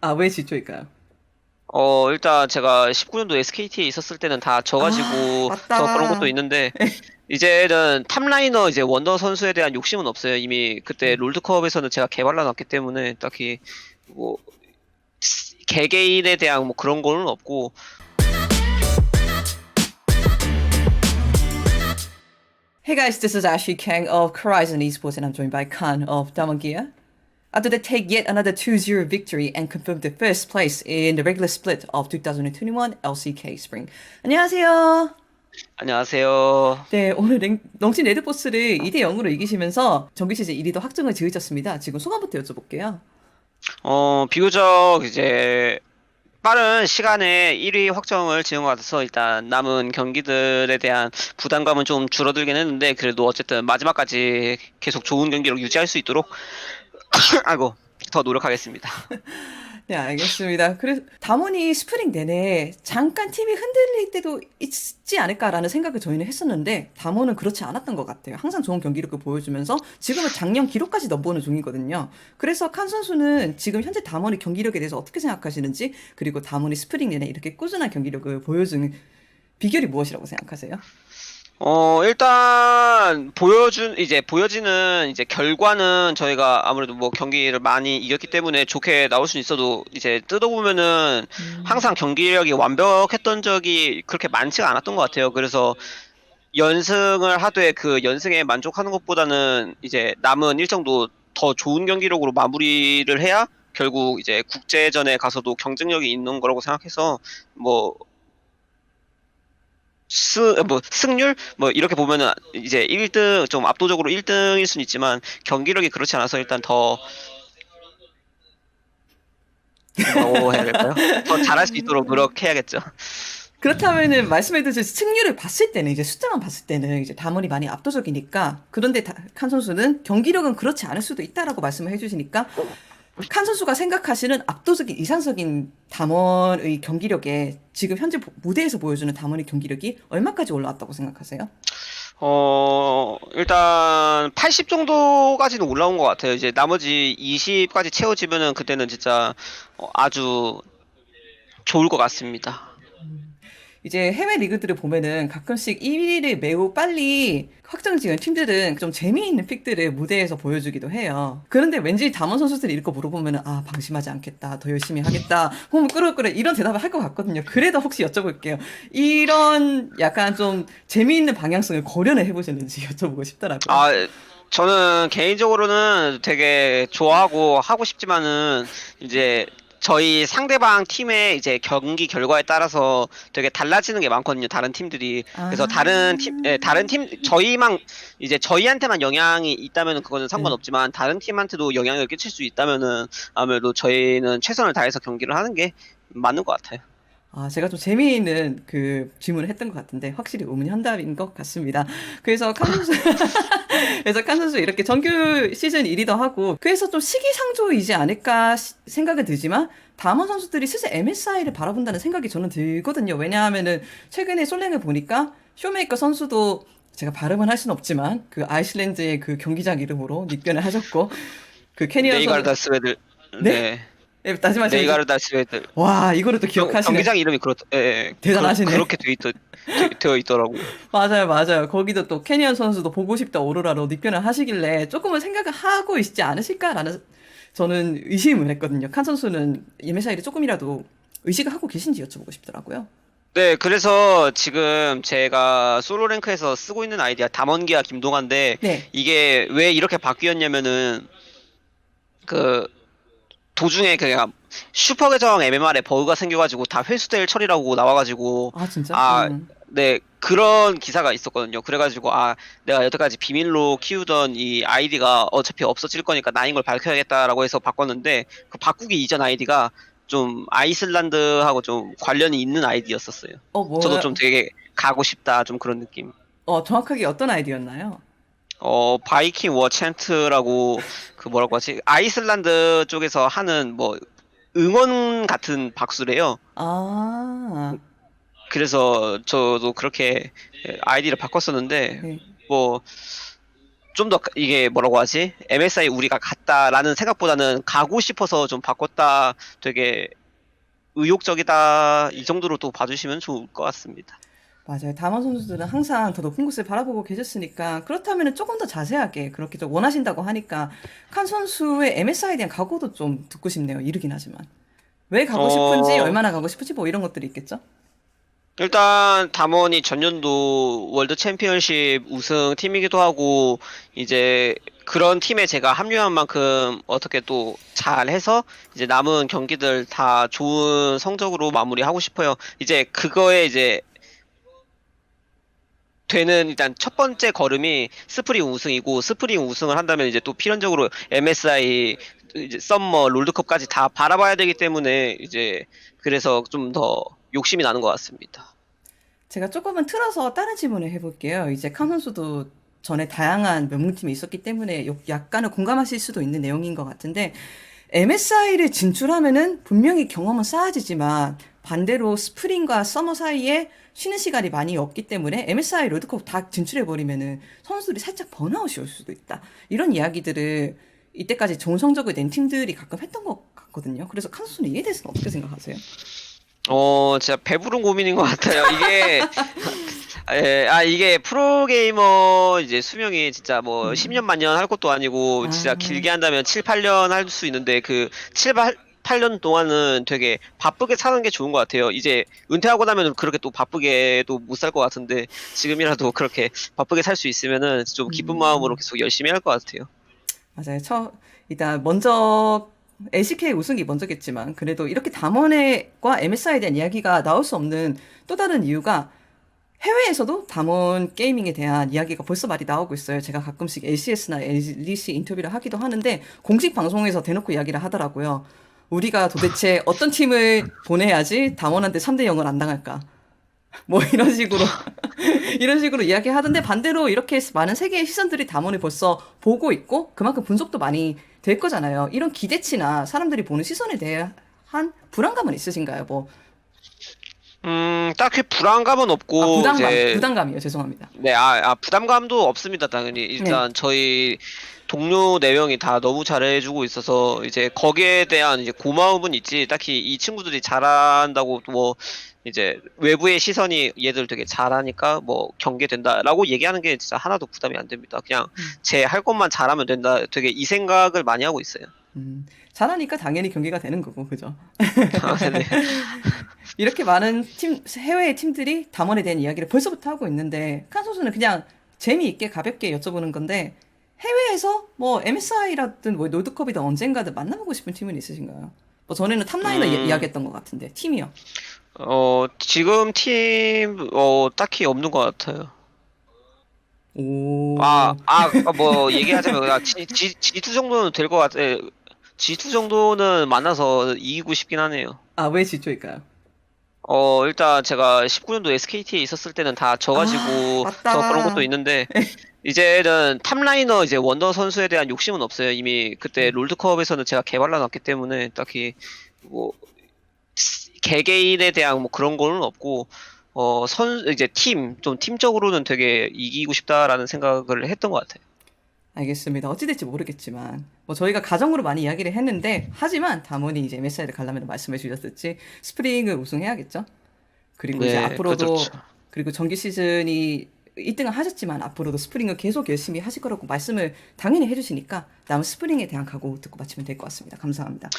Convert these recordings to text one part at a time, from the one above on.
아, 왜 질투일까요? 일단 제가 19년도 SKT에 있었을 때는 다 아, 져가지고 더 그런 것도 맞다. 있는데 이제는 탑라이너 이제 원더 선수에 대한 욕심은 없어요. 이미 그때 네. 롤드컵에서는 제가 개발라 놨기 때문에 딱히 뭐 개개인에 대한 뭐 그런 거는 없고. Hey guys, this is Ashley Kang of Horizon Esports and I'm joined by Khan of Damangia. After they take yet another 2-0 victory and confirm the first place in the regular split of 2021 LCK Spring. 안녕하세요. 안녕하세요. 네, 오늘 렁친 레드포스를 2대 0으로 이기시면서 정규 시즌 1위도 확정을 지으셨습니다. 지금 소감부터 여쭤볼게요. 비교적 이제 빠른 시간에 1위 확정을 지은 것 같아서 일단 남은 경기들에 대한 부담감은 좀 줄어들긴 했는데 그래도 어쨌든 마지막까지 계속 좋은 경기력 유지할 수 있도록 아이고 더 노력하겠습니다. 네, 알겠습니다. 그래서 담원이 스프링 내내 잠깐 팀이 흔들릴 때도 있지 않을까라는 생각을 저희는 했었는데 담원은 그렇지 않았던 것 같아요. 항상 좋은 경기력을 보여주면서 지금은 작년 기록까지 넘보는 중이거든요. 그래서 칸 선수는 지금 현재 담원의 경기력에 대해서 어떻게 생각하시는지 그리고 담원이 스프링 내내 이렇게 꾸준한 경기력을 보여주는 비결이 무엇이라고 생각하세요? 일단 이제 보여지는 이제 결과는 저희가 아무래도 뭐 경기를 많이 이겼기 때문에 좋게 나올 수는 있어도 이제 뜯어보면은 항상 경기력이 완벽했던 적이 그렇게 많지가 않았던 것 같아요. 그래서 연승을 하되 그 연승에 만족하는 것보다는 이제 남은 일정도 더 좋은 경기력으로 마무리를 해야 결국 이제 국제전에 가서도 경쟁력이 있는 거라고 생각해서 뭐 승률? 뭐, 이렇게 보면은, 이제 1등, 좀 압도적으로 1등일 수는 있지만, 경기력이 그렇지 않아서 일단 더, 뭐라고 해야 될까요? 더 잘할 수 있도록 노력해야겠죠. 그렇다면은 말씀해주신 승률을 봤을 때는 이제 숫자만 봤을 때는 이제 담원이 많이 압도적이니까 그런데 칸 선수는 경기력은 그렇지 않을 수도 있다라고 말씀을 해주시니까 칸 선수가 생각하시는 압도적인 이상적인 담원의 경기력에 지금 현재 무대에서 보여주는 담원의 경기력이 얼마까지 올라왔다고 생각하세요? 일단, 80 정도까지는 올라온 것 같아요. 이제 나머지 20까지 채워지면은 그때는 진짜 아주 좋을 것 같습니다. 이제 해외 리그들을 보면은 가끔씩 1위를 매우 빨리 확정 지은 팀들은 좀 재미있는 픽들을 무대에서 보여주기도 해요. 그런데 왠지 담원 선수들이 이렇게 물어보면은 아, 방심하지 않겠다. 더 열심히 하겠다. 호흡 끄덕끄덕 이런 대답을 할 것 같거든요. 그래도 혹시 여쭤볼게요. 이런 약간 좀 재미있는 방향성을 고려를 해보셨는지 여쭤보고 싶더라고요. 아, 저는 개인적으로는 되게 좋아하고 하고 싶지만은 이제 저희 상대방 팀의 이제 경기 결과에 따라서 되게 달라지는 게 많거든요. 다른 팀들이. 그래서 다른 팀, 이제 저희한테만 영향이 있다면은 그거는 네. 상관없지만 다른 팀한테도 영향을 끼칠 수 있다면은 아무래도 저희는 최선을 다해서 경기를 하는 게 맞는 것 같아요. 아, 제가 좀 재미있는 그 질문을 했던 것 같은데, 확실히 의문현답인 것 같습니다. 그래서 칸 선수, 그래서 칸 선수 이렇게 정규 시즌 1위도 하고, 그래서 좀 시기상조이지 않을까 생각은 들지만, 다음원 선수들이 슬슬 MSI를 바라본다는 생각이 저는 들거든요. 왜냐하면은, 최근에 솔랭을 보니까, 쇼메이커 선수도 제가 발음은 할 수는 없지만, 그 아이슬란드의 그 경기장 이름으로 닉변을 하셨고, 그 캐니언 선, 네이가르다스웨들, 네? 네. 네, 다시 말씀해 주세요. 네이가르다스웨들. 와, 이거를 또 기억하시네. 경기장 이름이 대단하시네. 그렇게 되어 있더라고요. 맞아요, 맞아요. 거기도 또 캐니언 선수도 보고 싶다 오로라로 닉변을 하시길래 조금은 생각을 하고 있지 않으실까라는 저는 의심을 했거든요. 칸 선수는 MSI를 조금이라도 의식을 하고 계신지 여쭤보고 싶더라고요. 네, 그래서 지금 제가 솔로 랭크에서 쓰고 있는 아이디가 담원기와 김동환인데 네. 이게 왜 이렇게 바뀌었냐면은 그 도중에 그냥 슈퍼 계정 MMR에 버그가 생겨가지고 다 회수될 처리라고 나와가지고 아, 진짜? 아, 네, 그런 기사가 있었거든요. 그래가지고 내가 여태까지 비밀로 키우던 이 아이디가 어차피 없어질 거니까 나인 걸 밝혀야겠다라고 해서 바꿨는데 그 바꾸기 이전 아이디가 좀 아이슬란드하고 좀 관련이 있는 아이디였었어요. 저도 좀 뭐야? 되게 가고 싶다 좀 그런 느낌. 정확하게 어떤 아이디였나요? 바이킹 워 챈트라고 그 뭐라고 하지? 아이슬란드 쪽에서 하는 뭐 응원 같은 박수래요. 아, 그래서 저도 그렇게 아이디를 바꿨었는데 네. 뭐 좀 더 이게 뭐라고 하지? MSI 우리가 갔다라는 생각보다는 가고 싶어서 좀 바꿨다. 되게 의욕적이다. 이 정도로 또 봐주시면 좋을 것 같습니다. 맞아요. 담원 선수들은 항상 더 높은 곳을 바라보고 계셨으니까 그렇다면 조금 더 자세하게 그렇게 좀 원하신다고 하니까 칸 선수의 MSI에 대한 각오도 좀 듣고 싶네요. 이르긴 하지만. 왜 가고 싶은지, 어, 얼마나 가고 싶은지 뭐 이런 것들이 있겠죠? 일단 담원이 전년도 월드 챔피언십 우승 팀이기도 하고 이제 그런 팀에 제가 합류한 만큼 어떻게 또 잘해서 이제 남은 경기들 다 좋은 성적으로 마무리하고 싶어요. 이제 그거에 이제 되는 일단 첫 번째 걸음이 스프링 우승이고 스프링 우승을 한다면 이제 또 필연적으로 MSI 이제 썸머 롤드컵까지 다 바라봐야 되기 때문에 이제 그래서 좀 더 욕심이 나는 것 같습니다. 제가 조금은 틀어서 다른 질문을 해볼게요. 이제 칸 선수도 전에 다양한 명문팀에 있었기 때문에 약간은 공감하실 수도 있는 내용인 것 같은데 MSI를 진출하면은 분명히 경험은 쌓아지지만 반대로 스프링과 서머 사이에 쉬는 시간이 많이 없기 때문에 MSI 롤드컵 다 진출해버리면은 선수들이 살짝 번아웃이 올 수도 있다. 이런 이야기들을 이때까지 좋은 성적을 낸 팀들이 가끔 했던 것 같거든요. 그래서 칸 선수는 이에 대해서는 어떻게 생각하세요? 진짜 배부른 고민인 것 같아요. 이게, 이게 프로게이머 이제 수명이 진짜 뭐 음. 10년 만년 할 것도 아니고 진짜 아, 길게 한다면 7, 8년 할 수 있는데 그 7, 8년 동안은 되게 바쁘게 사는 게 좋은 것 같아요. 이제 은퇴하고 나면 그렇게 또 바쁘게 또 못 살 것 같은데 지금이라도 그렇게 바쁘게 살 수 있으면은 좀 기쁜 마음으로 음. 계속 열심히 할 것 같아요. 맞아요. 일단 먼저 LCK 우승이 먼저겠지만 그래도 이렇게 담원과 MSI에 대한 이야기가 나올 수 없는 또 다른 이유가 해외에서도 담원 게이밍에 대한 이야기가 벌써 많이 나오고 있어요. 제가 가끔씩 LCS나 LEC 인터뷰를 하기도 하는데 공식 방송에서 대놓고 이야기를 하더라고요. 우리가 도대체 어떤 팀을 보내야지 담원한테 3대 0을 안 당할까? 뭐 이런 식으로 이런 식으로 이야기하던데 반대로 이렇게 많은 세계의 시선들이 담원을 벌써 보고 있고 그만큼 분석도 많이 될 거잖아요. 이런 기대치나 사람들이 보는 시선에 대한 불안감은 있으신가요? 뭐, 딱히 불안감은 없고 이제 부담감이요. 죄송합니다. 네, 부담감도 없습니다, 당연히. 네. 일단 저희 동료 4명이 다 너무 잘해주고 있어서 이제 거기에 대한 이제 고마움은 있지, 딱히 이 친구들이 잘한다고 뭐 이제 외부의 시선이 얘들 되게 잘하니까 뭐 경계된다라고 얘기하는 게 진짜 하나도 부담이 안 됩니다. 그냥 제 할 것만 잘하면 된다. 되게 이 생각을 많이 하고 있어요. 잘하니까 당연히 경기가 되는 거고, 그죠? 네. 이렇게 많은 해외의 팀들이 담원에 대한 이야기를 벌써부터 하고 있는데, 칸 선수는 그냥 재미있게 가볍게 여쭤보는 건데, 해외에서 뭐 MSI라든 뭐 롤드컵이든 언젠가든 만나보고 싶은 팀은 있으신가요? 뭐 전에는 탑라이너 음, 이야기했던 것 같은데, 팀이요. 지금 팀, 딱히 없는 것 같아요. 오, 뭐, 얘기하자면, G2 정도는 될 것 같아. G2 정도는 만나서 이기고 싶긴 하네요. 왜 지조일까요? 일단 제가 19년도 SKT에 있었을 때는 다 아, 져가지고, 더 그런 것도 맞다. 있는데, 이제는 탑라이너 이제 원더 선수에 대한 욕심은 없어요. 이미 그때 롤드컵에서는 제가 개발라 놨기 때문에, 딱히, 뭐, 개개인에 대한 뭐 그런 거는 없고, 이제 좀 팀적으로는 되게 이기고 싶다라는 생각을 했던 것 같아요. 알겠습니다. 어찌 될지 모르겠지만 뭐 저희가 가정으로 많이 이야기를 했는데 하지만 다문이 이제 MSI를 가려면 말씀해 주셨듯이 스프링을 우승해야겠죠. 그리고 이제 네, 그렇죠. 앞으로도 그리고 정규 시즌이 1등을 하셨지만 앞으로도 스프링을 계속 열심히 하실 거라고 말씀을 당연히 해주시니까 남은 스프링에 대한 각오 듣고 마치면 될 것 같습니다. 감사합니다.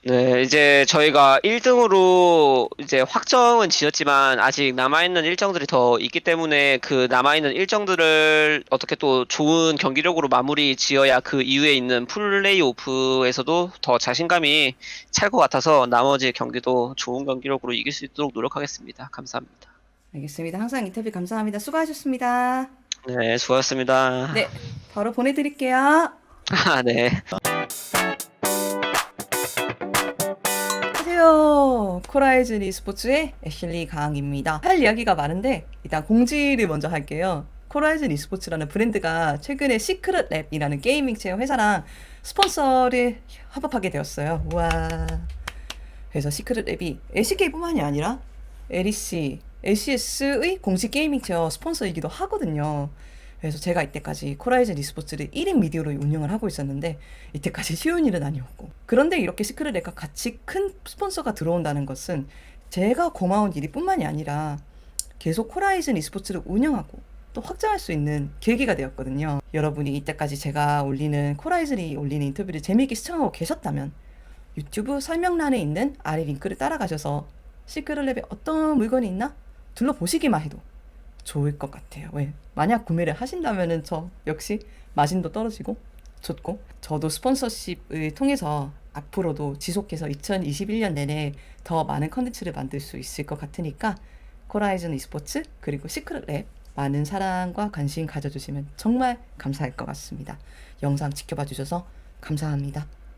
네, 이제 저희가 1등으로 이제 확정은 지었지만 아직 남아있는 일정들이 더 있기 때문에 그 남아있는 일정들을 어떻게 또 좋은 경기력으로 마무리 지어야 그 이후에 있는 플레이오프에서도 더 자신감이 찰 것 같아서 나머지 경기도 좋은 경기력으로 이길 수 있도록 노력하겠습니다. 감사합니다. 알겠습니다. 항상 인터뷰 감사합니다. 수고하셨습니다. 네, 수고하셨습니다. 네, 바로 보내드릴게요. 네. 안녕하세요. 코라이즌 e스포츠의 애슐리 강입니다. 할 이야기가 많은데 일단 공지를 먼저 할게요. 코라이즌 e스포츠라는 브랜드가 최근에 시크릿 랩이라는 게이밍 체험 회사랑 스폰서를 협업하게 되었어요. 우와. 그래서 시크릿 랩이 LCK뿐만이 아니라 LEC, LCS의 공식 게이밍 체어 스폰서이기도 하거든요. 그래서 제가 이때까지 코라이즌 e스포츠를 1인 미디어로 운영을 하고 있었는데 이때까지 쉬운 일은 아니었고, 그런데 이렇게 시크릿랩과 같이 큰 스폰서가 들어온다는 것은 제가 고마운 일이 뿐만이 아니라 계속 코라이즌 e스포츠를 운영하고 또 확장할 수 있는 계기가 되었거든요. 여러분이 이때까지 제가 올리는 코라이즌이 올리는 인터뷰를 재미있게 시청하고 계셨다면 유튜브 설명란에 있는 아래 링크를 따라가셔서 시크릿랩에 어떤 물건이 있나 둘러보시기만 해도 좋을 것 같아요. 왜? 만약 구매를 하신다면은 저 역시 마진도 떨어지고 좋고, 저도 스폰서십을 통해서 앞으로도 지속해서 2021년 내내 더 많은 컨텐츠를 만들 수 있을 것 같으니까 코라이즌 e스포츠 그리고 시크릿랩 많은 사랑과 관심 가져주시면 정말 감사할 것 같습니다. 영상 지켜봐 주셔서 감사합니다.